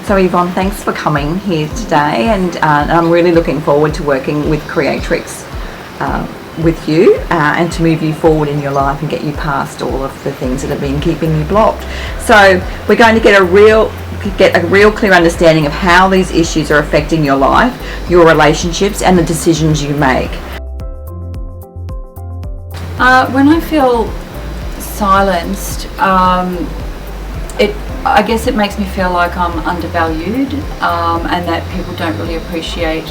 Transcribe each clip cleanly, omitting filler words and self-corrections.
So Yvonne, thanks for coming here today, and I'm really looking forward to working with Creatrix with you and to move you forward in your life and get you past all of the things that have been keeping you blocked. So we're going to get a real clear understanding of how these issues are affecting your life, your relationships, and the decisions you make. When I feel silenced, I guess it makes me feel like I'm undervalued, and that people don't really appreciate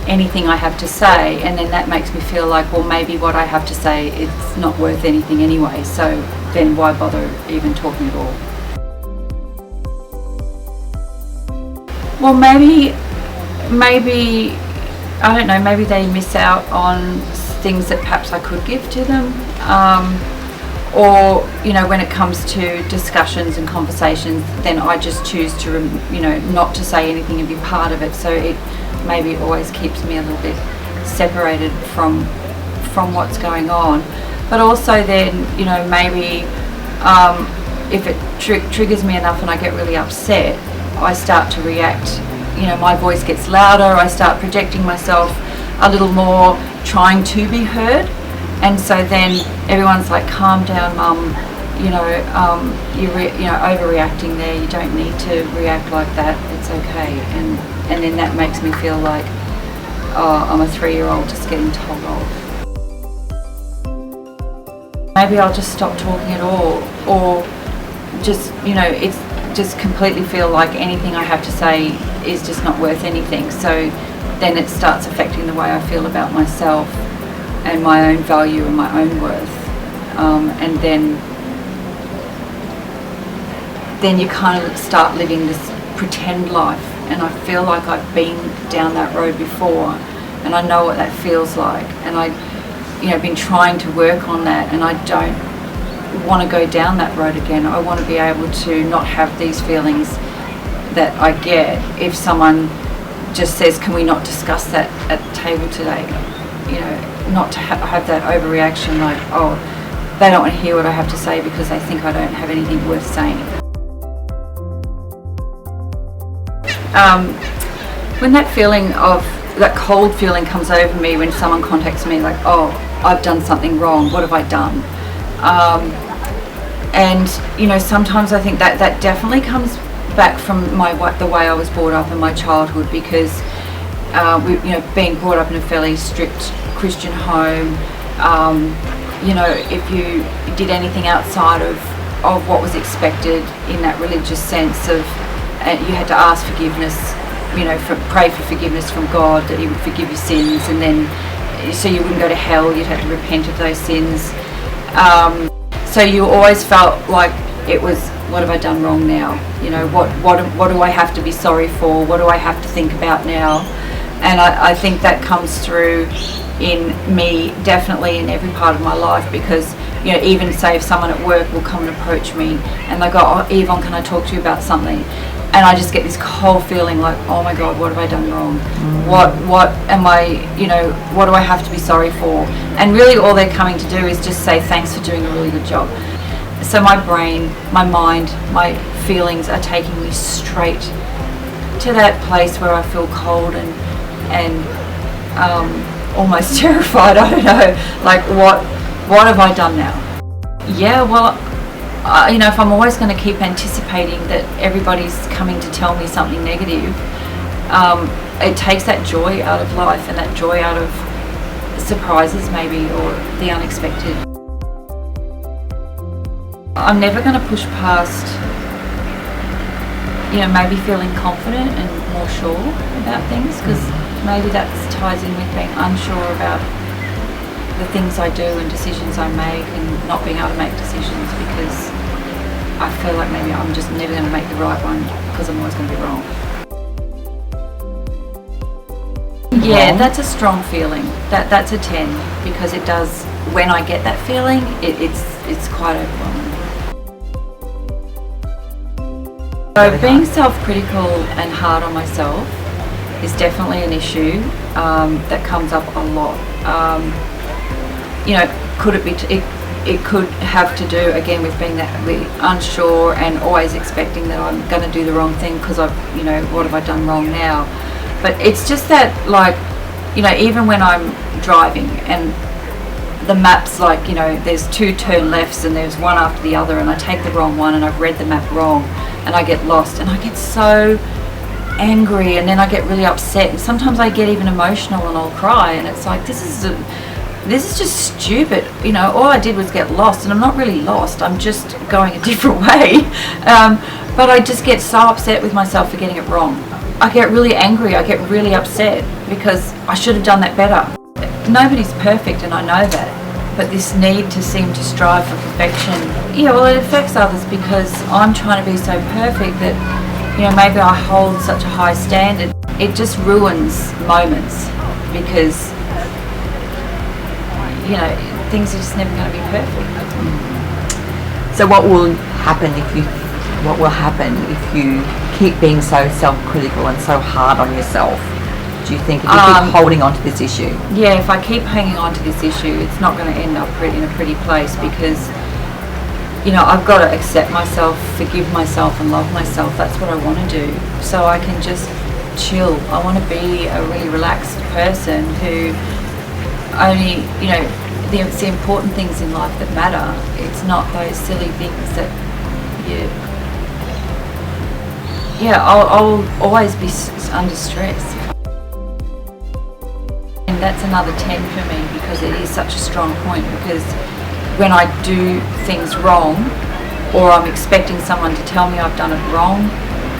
anything I have to say, and then that makes me feel like, well, maybe what I have to say it's not worth anything anyway, so then why bother even talking at all? Well, maybe I don't know, maybe they miss out on things that perhaps I could give to them, or when it comes to discussions and conversations, then I just choose to not to say anything and be part of it, so it maybe always keeps me a little bit separated from what's going on. But also then maybe if it triggers me enough and I get really upset, I start to react. My voice gets louder, I start projecting myself a little more, trying to be heard, and so then everyone's like, calm down, mum, you're overreacting there, you don't need to react like that, it's okay. And then that makes me feel like, oh, I'm a 3-year-old just getting told off. Maybe I'll just stop talking at all, or just, it's just completely feel like anything I have to say is just not worth anything. So then it starts affecting the way I feel about myself and my own value and my own worth. And then you kind of start living this pretend life. And I feel like I've been down that road before, and I know what that feels like, and I've been trying to work on that, and I don't want to go down that road again. I want to be able to not have these feelings that I get if someone just says, can we not discuss that at the table today? Not to have that overreaction like, oh, they don't want to hear what I have to say because they think I don't have anything worth saying. When that cold feeling comes over me when someone contacts me like, oh, I've done something wrong, what have I done? And sometimes I think that definitely comes back from the way I was brought up in my childhood, because being brought up in a fairly strict Christian home, if you did anything outside of what was expected in that religious sense of, you had to ask forgiveness, pray for forgiveness from God, that He would forgive your sins, and then so you wouldn't go to hell, you'd have to repent of those sins. So you always felt like it was, what have I done wrong now? What do I have to be sorry for? What do I have to think about now? And I think that comes through in me definitely in every part of my life, because even say if someone at work will come and approach me and they go, oh, Yvonne, can I talk to you about something? And I just get this whole feeling like, oh my God, what have I done wrong? What am I, what do I have to be sorry for? And really all they're coming to do is just say thanks for doing a really good job. So my brain, my mind, my feelings are taking me straight to that place where I feel cold and almost terrified. I don't know, like what have I done now? Yeah, well, if I'm always going to keep anticipating that everybody's coming to tell me something negative, it takes that joy out of life and that joy out of surprises maybe, or the unexpected. I'm never going to push past, maybe feeling confident and more sure about things, because maybe that ties in with being unsure about the things I do and decisions I make, and not being able to make decisions because I feel like maybe I'm just never going to make the right one because I'm always going to be wrong. Yeah, that's a strong feeling. That's a 10, because it does, when I get that feeling, it's quite overwhelming. So being self-critical and hard on myself is definitely an issue that comes up a lot. Could it be it could have to do again with being that really unsure and always expecting that I'm going to do the wrong thing because I've, you know, what have I done wrong now? But it's just that, like, you know, even when I'm driving and the map's like, you know, there's 2 turn lefts and there's one after the other, and I take the wrong one and I've read the map wrong and I get lost and I get so angry, and then I get really upset, and sometimes I get even emotional and I'll cry, and it's like, this is just stupid. You know, all I did was get lost, and I'm not really lost, I'm just going a different way. But I just get so upset with myself for getting it wrong. I get really angry, I get really upset because I should have done that better. Nobody's perfect, and I know that, but this need to seem to strive for perfection, yeah, well, it affects others because I'm trying to be so perfect that, you know, maybe I hold such a high standard. It just ruins moments because, you know, things are just never going to be perfect. So what will happen if you keep being so self-critical and so hard on yourself? Do you think if you keep holding on to this issue? Yeah, if I keep hanging on to this issue, it's not going to end up in a pretty place because, you know, I've got to accept myself, forgive myself and love myself. That's what I want to do. So I can just chill. I want to be a really relaxed person who only, you know, it's the important things in life that matter. It's not those silly things that I'll always be under stress. And that's another 10 for me because it is such a strong point, because when I do things wrong or I'm expecting someone to tell me I've done it wrong,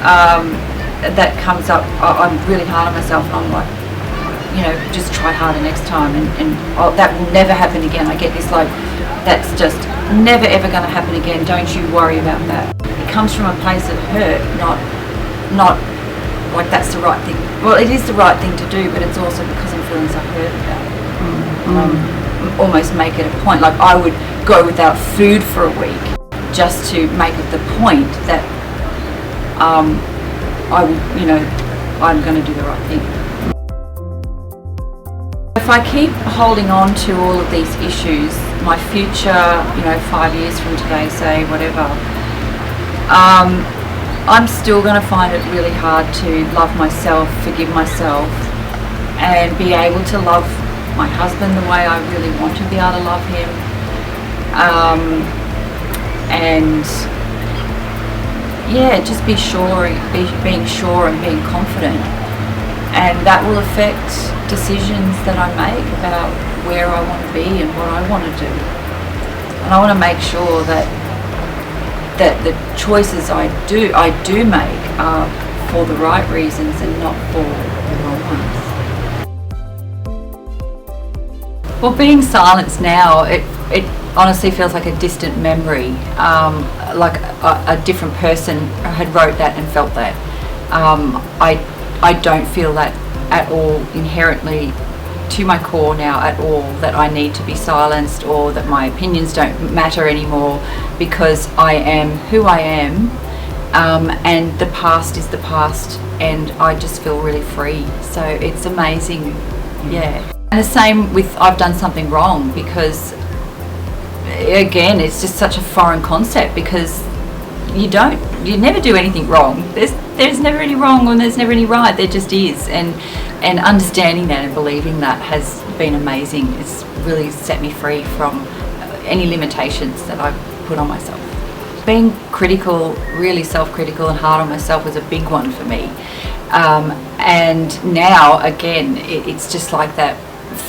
that comes up, I'm really hard on myself and I'm like, you know, just try harder next time, and that will never happen again. I get this like, that's just never ever going to happen again, don't you worry about that. It comes from a place of hurt, not like that's the right thing. Well, it is the right thing to do, but it's also because I'm feeling so hurt about it. Almost make it a point, like I would go without food for a week just to make it the point that I would, you know, I'm going to do the right thing. If I keep holding on to all of these issues, my future, you know, 5 years from today, say, whatever, I'm still going to find it really hard to love myself, forgive myself, and be able to love my husband the way I really want to be able to love him. And yeah, just being sure and being confident. And that will affect decisions that I make about where I want to be and what I want to do. And I want to make sure that the choices I do make are for the right reasons and not for the wrong ones. Well, being silenced now, it honestly feels like a distant memory, like a different person had wrote that and felt that. I don't feel that at all inherently to my core now at all, that I need to be silenced or that my opinions don't matter anymore, because I am who I am, and the past is the past, and I just feel really free. So it's amazing. Yeah. And the same with I've done something wrong, because again, it's just such a foreign concept, because you never do anything wrong. There's never any wrong and there's never any right. There just is. And understanding that and believing that has been amazing. It's really set me free from any limitations that I put on myself. Being critical, really self-critical and hard on myself was a big one for me. And now, again, it's just like that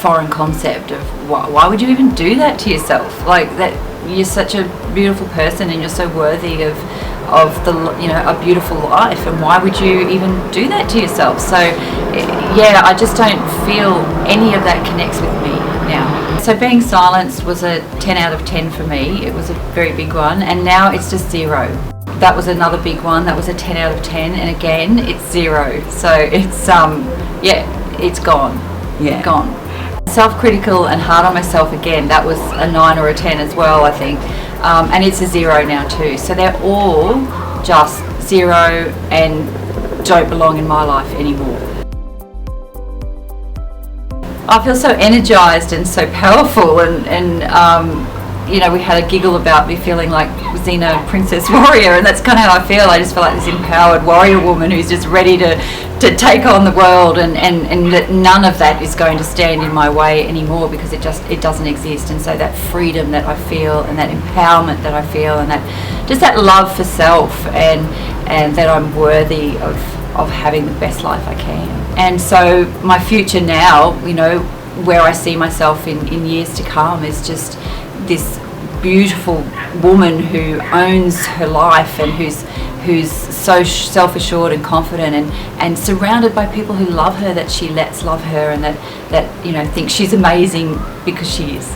foreign concept of why would you even do that to yourself? Like that, you're such a beautiful person and you're so worthy of the, you know, a beautiful life, and why would you even do that to yourself? So yeah, I just don't feel any of that connects with me now. So being silenced was a 10 out of 10 for me. It was a very big one, and now it's just 0. That was another big one. That was a 10 out of 10, and again it's 0. So it's yeah, it's gone. Yeah, gone. Self-critical and hard on myself, again, that was a 9 or a 10 as well, I think, and it's a 0 now too. So they're all just 0 and don't belong in my life anymore. I feel so energized and so powerful, and you know, we had a giggle about me feeling like Xena Princess Warrior, and that's kind of how I feel. I just feel like this empowered warrior woman who's just ready to take on the world, and that none of that is going to stand in my way anymore, because it doesn't exist. And so that freedom that I feel, and that empowerment that I feel, and that love for self, and that I'm worthy of having the best life I can. And so my future now, you know, where I see myself in years to come, is just this beautiful woman who owns her life, and who's so self-assured and confident, and surrounded by people who love her, that she lets love her, and that you know, think she's amazing because she is.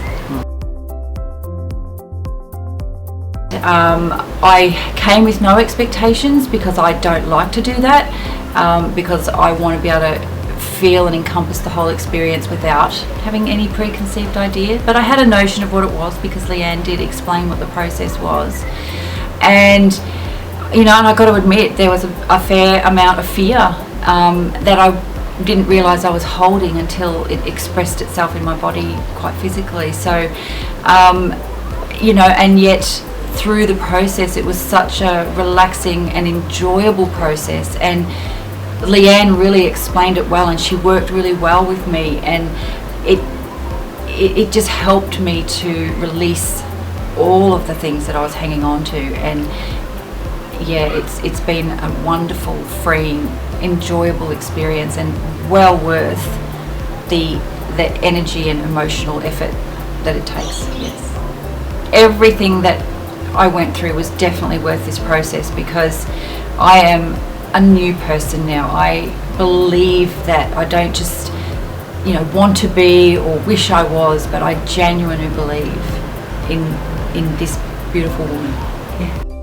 I came with no expectations, because I don't like to do that, because I want to be able to feel and encompass the whole experience without having any preconceived idea. But I had a notion of what it was, because Leanne did explain what the process was. And you know, and I got to admit, there was a fair amount of fear that I didn't realise I was holding until it expressed itself in my body quite physically. So you know, and yet through the process, it was such a relaxing and enjoyable process, and Leanne really explained it well, and she worked really well with me, and it just helped me to release all of the things that I was hanging on to. And yeah, it's been a wonderful, freeing, enjoyable experience, and well worth the energy and emotional effort that it takes. Yes, everything that I went through was definitely worth this process, because I am a new person now. I believe that I don't just, you know, want to be or wish I was, but I genuinely believe in this beautiful woman. Yeah.